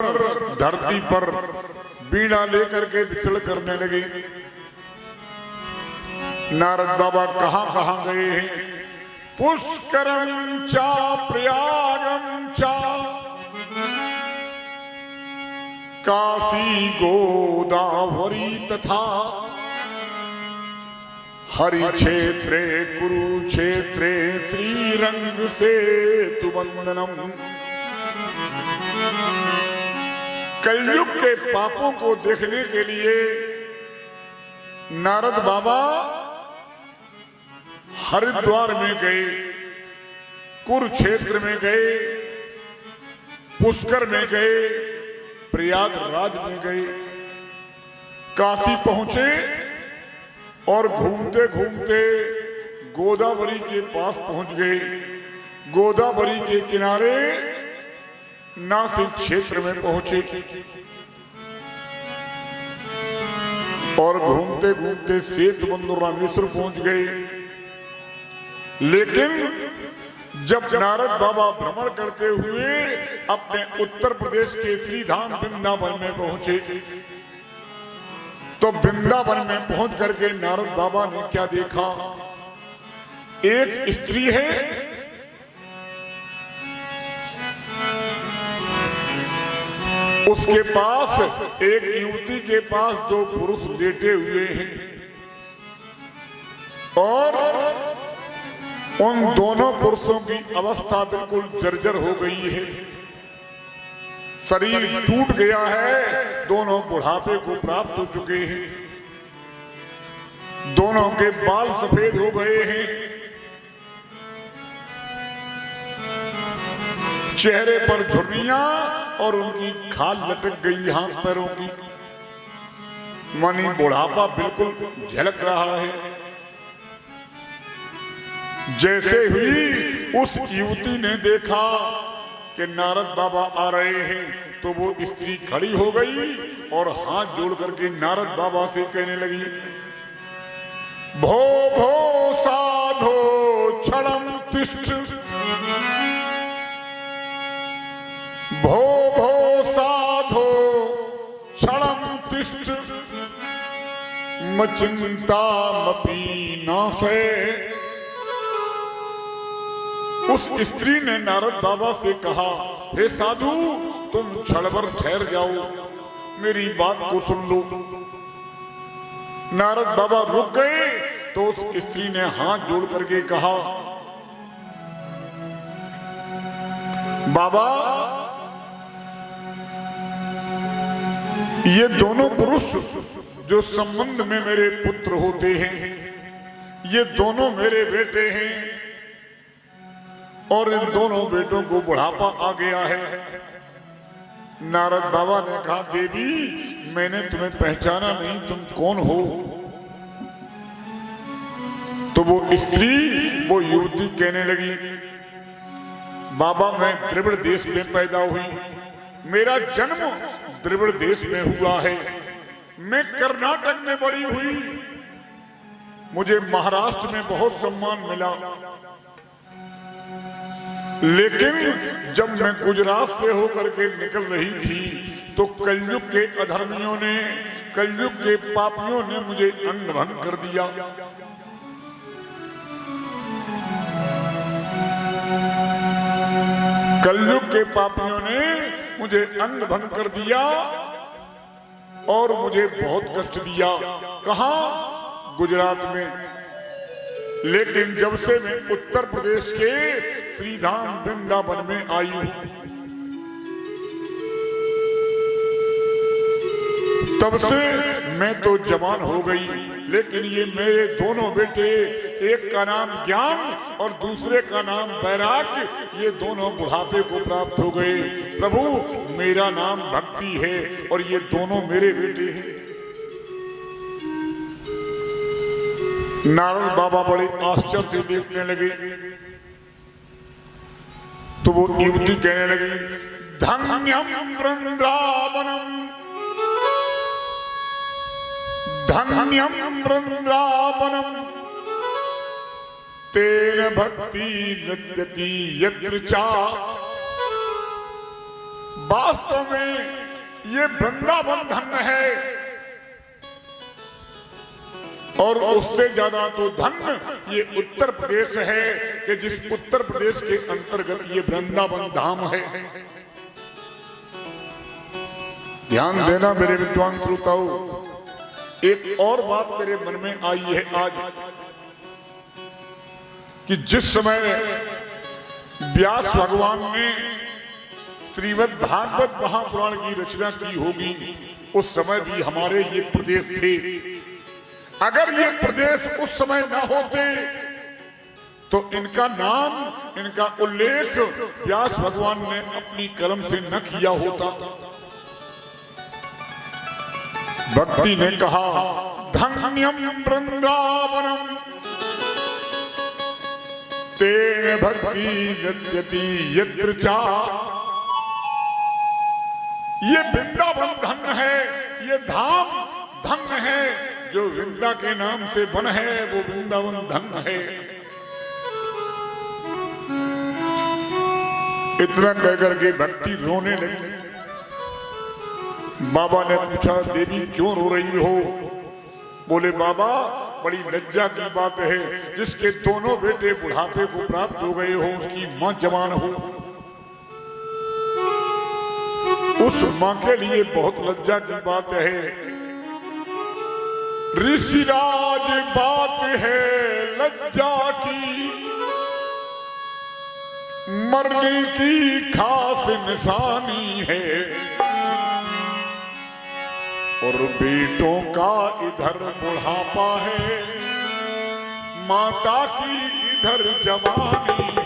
धरती पर बीड़ा लेकर के विचरण करने लगे। नारद बाबा कहां कहां गए हैं? पुष्करम चा प्रयागम चा काशी गोदावरी तथा हरि क्षेत्रे कुरुक्षेत्रे श्रीरंग सेतु बंदनम। कलयुग के पापों को देखने के लिए नारद बाबा हरिद्वार में गए, कुरुक्षेत्र में गए, पुष्कर में गए, प्रयागराज में गए, काशी पहुंचे और घूमते घूमते गोदावरी के पास पहुंच गए। गोदावरी के किनारे नासिक क्षेत्र में पहुंचे और घूमते घूमते सेतुबंध रामेश्वर पहुंच गए। लेकिन जब नारद बाबा भ्रमण करते हुए अपने उत्तर प्रदेश के श्रीधाम वृंदावन में पहुंचे तो वृंदावन में पहुंच करके नारद बाबा ने क्या देखा? एक स्त्री है, उसके पास एक युवती के पास दो पुरुष लेटे हुए हैं और उन दोनों पुरुषों की अवस्था बिल्कुल जर्जर हो गई है, शरीर टूट गया है, दोनों बुढ़ापे को प्राप्त हो चुके हैं, दोनों के बाल सफेद हो गए हैं, चेहरे पर झुर्रियां और उनकी खाल लटक गई हाथ पैरों की, मानी बुढ़ापा बिल्कुल झलक रहा है। जैसे ही उस युवती ने देखा कि नारद बाबा आ रहे हैं तो वो स्त्री खड़ी हो गई और हाथ जोड़ करके नारद बाबा से कहने लगी, भो भो साधो क्षणम तिष्ठ, भो भो साधो क्षणम तिष्ठ, मचिंतामपि नासे। उस स्त्री ने नारद बाबा से कहा, हे साधु तुम क्षण भर ठहर जाओ, मेरी बात को सुन लो। नारद बाबा रुक गए तो उस स्त्री ने हाथ जोड़ करके कहा, बाबा ये दोनों पुरुष जो संबंध में मेरे पुत्र होते हैं, ये दोनों मेरे बेटे हैं और इन दोनों बेटों को बुढ़ापा आ गया है। नारद बाबा ने कहा, देवी मैंने तुम्हें पहचाना नहीं, तुम कौन हो? तो वो स्त्री, वो युवती कहने लगी, बाबा मैं द्रविड़ देश में पैदा हुई, मेरा जन्म द्रविड़ देश में हुआ है, मैं कर्नाटक में बड़ी हुई, मुझे महाराष्ट्र में बहुत सम्मान मिला, लेकिन जब मैं गुजरात से होकर के निकल रही थी तो कलयुग के अधर्मियों ने, कलयुग के पापियों ने मुझे अंग भंग कर दिया। कलयुग के पापियों ने मुझे अंग भंग कर दिया और मुझे बहुत कष्ट दिया। कहां? गुजरात में। लेकिन जब से मैं उत्तर प्रदेश के श्रीधाम वृंदावन में आई हूं तब से मैं तो जवान हो गई, लेकिन ये मेरे दोनों बेटे, एक का नाम ज्ञान और दूसरे का नाम वैराग्य, ये दोनों बुढ़ापे को प्राप्त हो गए। प्रभु मेरा नाम भक्ति है और ये दोनों मेरे बेटे हैं। नारद बाबा बड़े आश्चर्य से देखने लगे तो वो युवती कहने लगी, धन्यम वृंदावनम, धन्यम वृंदावनम, तेन भक्ति नृत्यति यत्र चा, वास्तव में ये वृंदावन धन्य है, और उससे ज्यादा तो धन्य ये उत्तर प्रदेश है कि जिस उत्तर प्रदेश के अंतर्गत ये वृंदावन धाम है। ध्यान देना मेरे विद्वान श्रोताओं, एक और बात मेरे मन में आई है आज कि जिस समय व्यास भगवान ने श्रीमद् भागवत महापुराण की रचना की होगी, उस समय भी हमारे ये प्रदेश थे। अगर ये प्रदेश उस समय न होते तो इनका नाम, इनका उल्लेख व्यास भगवान ने अपनी कलम से न किया होता। भक्ति ने कहा धन्यम वृंदावनम तेन भक्ति नृत्यति यत्र चा। ये वृंदावन धन्य है, ये धाम धन्य है, जो वृंदा के नाम से बन है वो वृंदावन धन्य है। इतना कहकर के भक्ति रोने लगी। बाबा ने पूछा देवी क्यों रो रही हो? बोले बाबा बड़ी लज्जा की बात है, जिसके दोनों बेटे बुढ़ापे को प्राप्त हो गए हो, उसकी मां जवान हो, उस मां के लिए बहुत लज्जा की बात है। ऋषिराज बात है लज्जा की, मरने की खास निशानी है, और बेटों का इधर बुढ़ापा है, माता की इधर जवानी